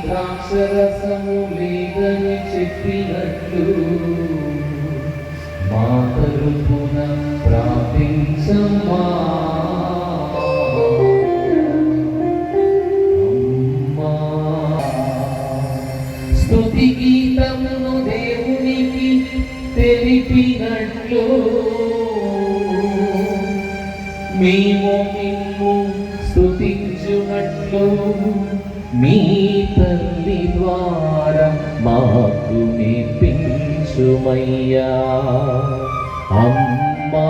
ద్రాక్షరసము లేదని చెప్పినట్లు మా తరపున ప్రార్థించమ్మా. స్తుతి గీతమును దేవునికి తెలిపినట్లు మేము నిన్ను స్తుతించునట్లు మీ తల్లి ద్వారా మాకు నేర్పించుమయ్యా. అమ్మా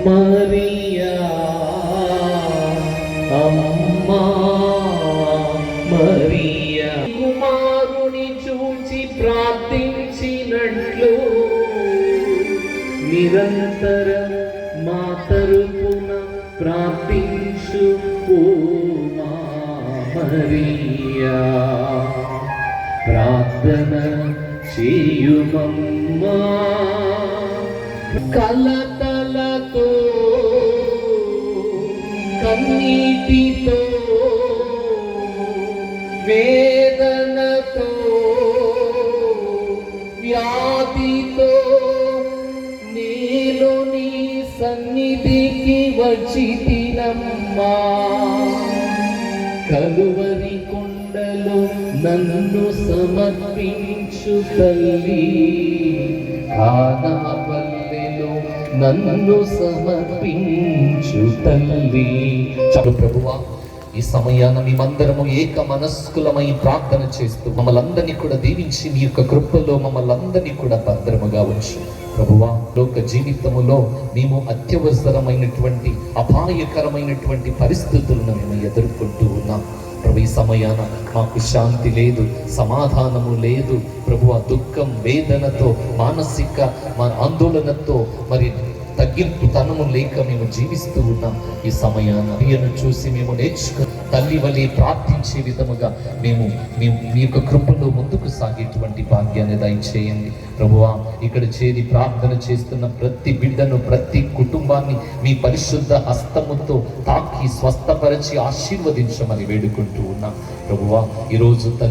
మరియా, అమ్మా మరియా, కుమారుని చూచి ప్రార్థించినట్లు నిరంతరం మా తరపున ప్రార్థించు మా మరియా. ప్రార్థన చేయుమమ్మా. కలతలతో కన్నీటితో వేదనతో వ్యాధితో నేను నీ సన్నిధికి వచ్చితినమ్మా. కలువరి కొండలో నన్ను సమర్పించు తల్లి, కానాపల్లెలో నన్ను సమర్పించు తల్లి. చాలు ప్రభువా, ఈ సమయాన మేమందరము ఏక మనస్కులమై ప్రార్థన చేస్తూ మమ్మల్ందరినీ కూడా దీవించి మీ యొక్క కృపలో మమ్మల్ందరినీ కూడా భద్రముగా ఉంచు ప్రభువా. లోక జీవితములో మేము అత్యవసరమైనటువంటి అపాయకరమైనటువంటి పరిస్థితులను మేము ఎదుర్కొంటూ ఉన్నాం ప్రభు. ఈ సమయాన మాకు శాంతి లేదు, సమాధానము లేదు ప్రభువా. దుఃఖం, వేదనతో, మానసిక ఆందోళనతో మరి తగ్గింపు తనము లేక మేము జీవిస్తూ ఉన్నాం. ఈ సమయాన ప్రియను చూసి మేము నేర్చుకుని తల్లి వలె ప్రార్థించే విధముగా మేము మీ యొక్క కృపలో ముందుకు సాగేటువంటి భాగ్యాన్ని దయచేయండి ప్రభువా. ఇక్కడ చేరి ప్రార్థన చేస్తున్న ప్రతి బిడ్డను, ప్రతి కుటుంబాన్ని మీ పరిశుద్ధ హస్తముతో తాకి స్వస్థపరిచి ఆశీర్వదించమని వేడుకుంటూ ఉన్నాం ప్రభువా. ఈరోజు తల్లి